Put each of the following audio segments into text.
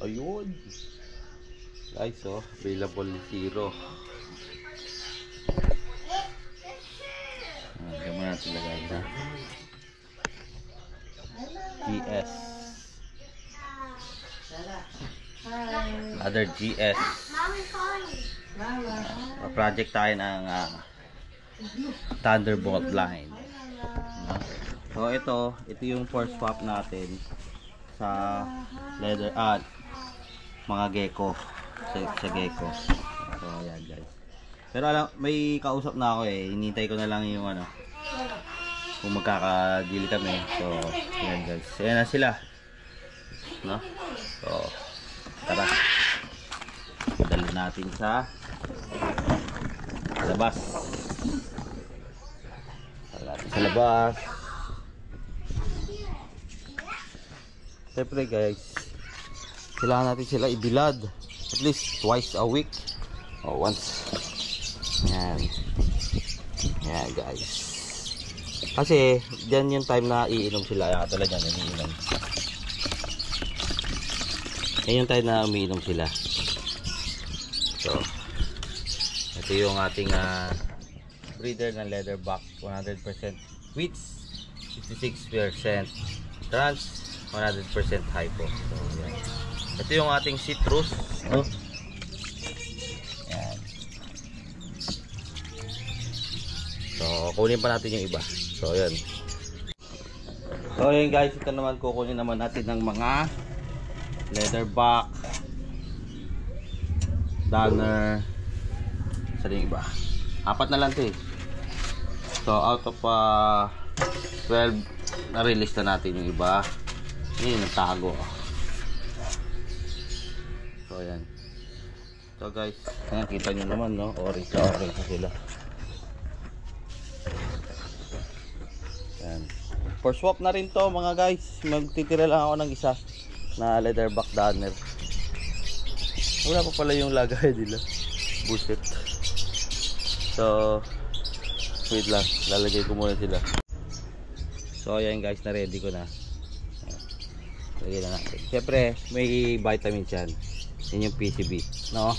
Ayun. Guys, oh, available zero. Gama natin lagay na. GS. Other GS. Project tayo ng Thunderbolt line. So ito yung force swap natin sa leather mga gecko sa gecko. So ayan guys. Pero alam, may kausap na ako eh. Hinintay ko na lang yung kung magkakadili kami. So ayan guys. Ayan na sila. No? So tara. Dali natin sa labas. Sa labas. Siyempre guys, kailangan natin sila ibilad at least twice a week o once. Yan. Yan guys. Kasi dyan yung time na iinom sila. Yan talaga yan, iinom. Yan yung time na umiinom sila. So ito yung ating breeder ng leatherback, 100% wheats, 56% trans, 100% hypo. So yan. Ito yung ating citrus, no? Yan. So kunin pa natin yung iba. So yan. So yan guys, ito naman kukunin naman natin ng mga leatherback, Danner, sa yung iba. Apat na lang ito eh. So out of 12 na-release na natin yung iba. Yun, nagtago. So ayan. So guys, ayan, kita nyo naman no, orange na sila. Ayan. For swap na rin to mga guys. Magtitira lang ako ng isa na leatherback Danner. Wala pa pala yung lagay nila. Bullshit. So wait lang, lalagay ko muna sila. So ayan guys, na ready ko na. Lagay na natin. Siyempre may vitamins yan. Yan yung PCB, no?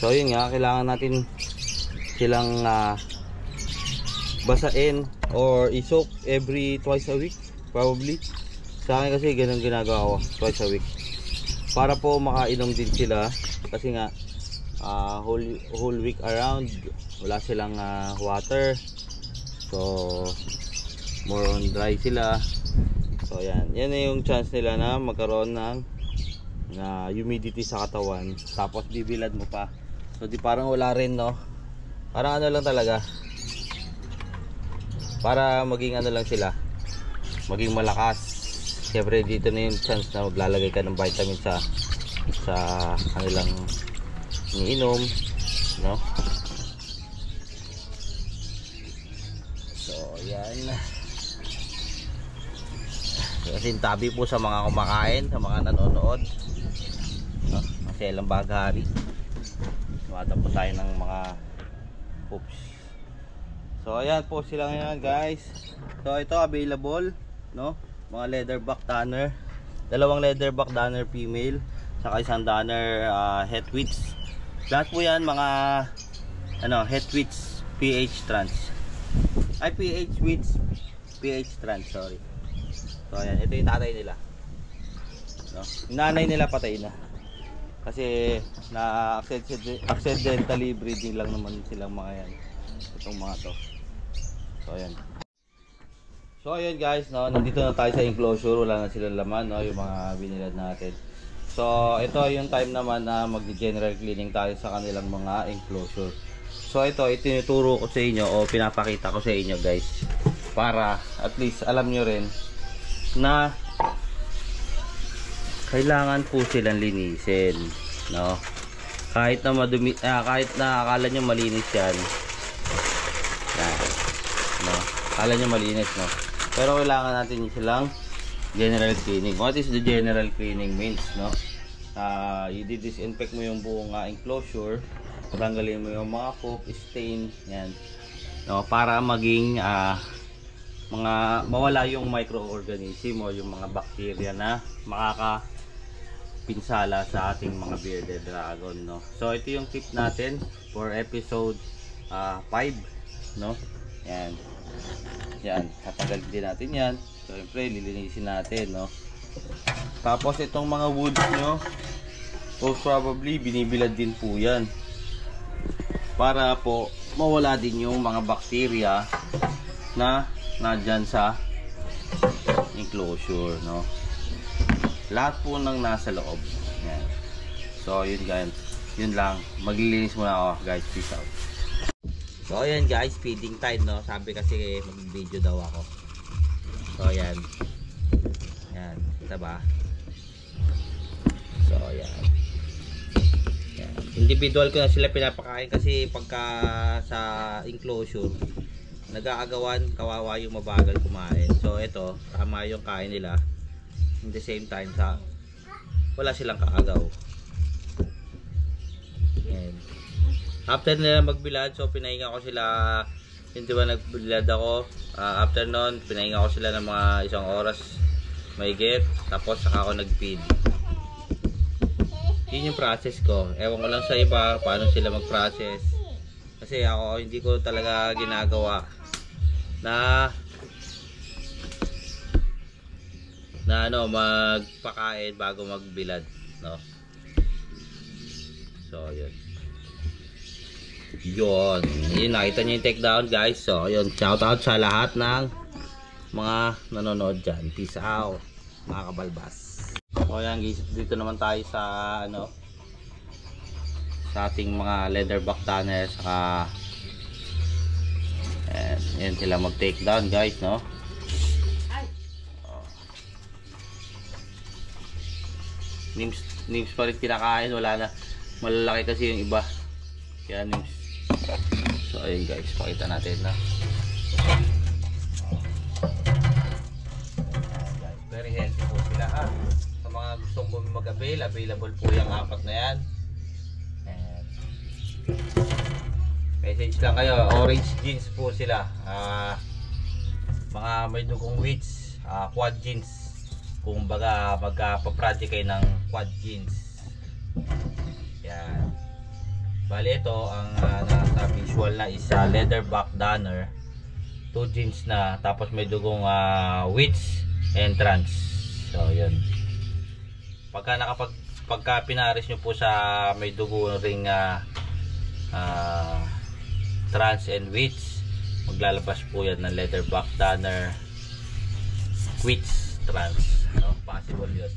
So yun nga, kailangan natin silang basain or isok every twice a week probably. Sa akin kasi ganun ginagawa ko, twice a week, para po makainom din sila. Kasi nga whole week around wala silang water, so more on dry sila. So yan na yung chance nila na magkaroon ng humidity sa katawan, tapos bibilad mo pa. So di parang wala rin, no? Parang ano lang talaga, para maging ano lang sila, maging malakas. Siyempre dito na yung chance na maglalagay ka ng vitamin sa kanilang iniinom, no? So yan. Kasi tabi po sa mga kumakain, sa mga nanonood, no? Kasi ilang baghari tumata po tayo ng mga poops. So ayan po sila ngayon guys. So ito available, no? Mga leatherback Danner, dalawang leatherback Danner female, saka isang Danner het wheats. Lahat po yan mga het wheats PH trans, ay PH wheats PH trans, sorry. So ayan, ito yung tatay nila, no? Yung nanay nila patay na kasi na accidentally breeding lang naman silang mga yan, itong mga to. So ayan. So ayan guys, no, nandito na tayo sa enclosure, wala na silang laman, no, yung mga binilad natin. So ito yung time naman na mag-general cleaning tayo sa kanilang mga enclosure. So ito itinuturo ko sa inyo o pinapakita ko sa inyo guys, para at least alam nyo rin na kailangan po silang linisin, no? Kahit na madumi, kahit na akala nyo malinis yan, no? Akala nyo malinis, no? Pero kailangan natin silang general cleaning. What is the general cleaning means, no? I-disinfect mo yung buong enclosure, tanggalin mo yung mga poop, stain, yan, no? Para maging mawala yung microorganism o yung mga bacteria na makakapinsala sa ating mga bearded dragon, no. So ito yung tip natin for episode 5, no. Yan, tatanggalin din natin yan. So siyempre lilinisin natin, no. Tapos itong mga woods nyo, most probably binibilad din po yan para po mawala din yung mga bacteria na nandyan sa enclosure, no. Lahat po ng nasa loob. Yan. So yun guys, yun lang. Maglilinis muna ako guys. Peace out. So ayan guys, feeding time, no. Sabi kasi mag-video daw ako. So ayan. Yan, kita ba? So ayan. Yan. Individual ko na sila pinapakain kasi pagka sa enclosure nag-aagawan, kawawa yung mabagal kumain. So ito, tama yung kain nila. In the same time, wala silang kaagaw. Yan. After nila magbilad, so pinahinga ko sila. Hindi ba nagbilad ako? After nun, pinahinga ko sila ng mga 1 oras mahigit. Tapos saka ako nag-feed. Yun yung process ko. Ewan ko lang sa iba paano sila mag-process. Kasi ako hindi ko talaga ginagawa na magpakain bago magbilad, no. So yun nakita niyo yung takedown guys. So yun, shout out sa lahat ng mga nanonood dyan. Peace out mga kabalbas. So yan guys, dito naman tayo sa sa ating mga leatherback tanner. Saka yan sila mag take down guys, no. Nims pa rin kinakain, wala na, malalaki kasi yung iba kaya nims. So ayun guys, pakita natin na guys, very healthy po sila ha. Sa mga gustong mag-avail, available po yung 4 na yan. Message lang kayo. Orange jeans po sila. Mga may dugong widths, quad jeans. Kung baga magpa-project kayo ng quad jeans. Yan. Bali ito ang nasa visual na is leatherback danner. 2 jeans na, tapos may dugong widths entrance. So yun. Pagka pinaris nyo po sa may dugo ring trans and widths, maglalabas po yan ng leatherback danner widths trans, no? Possible yun.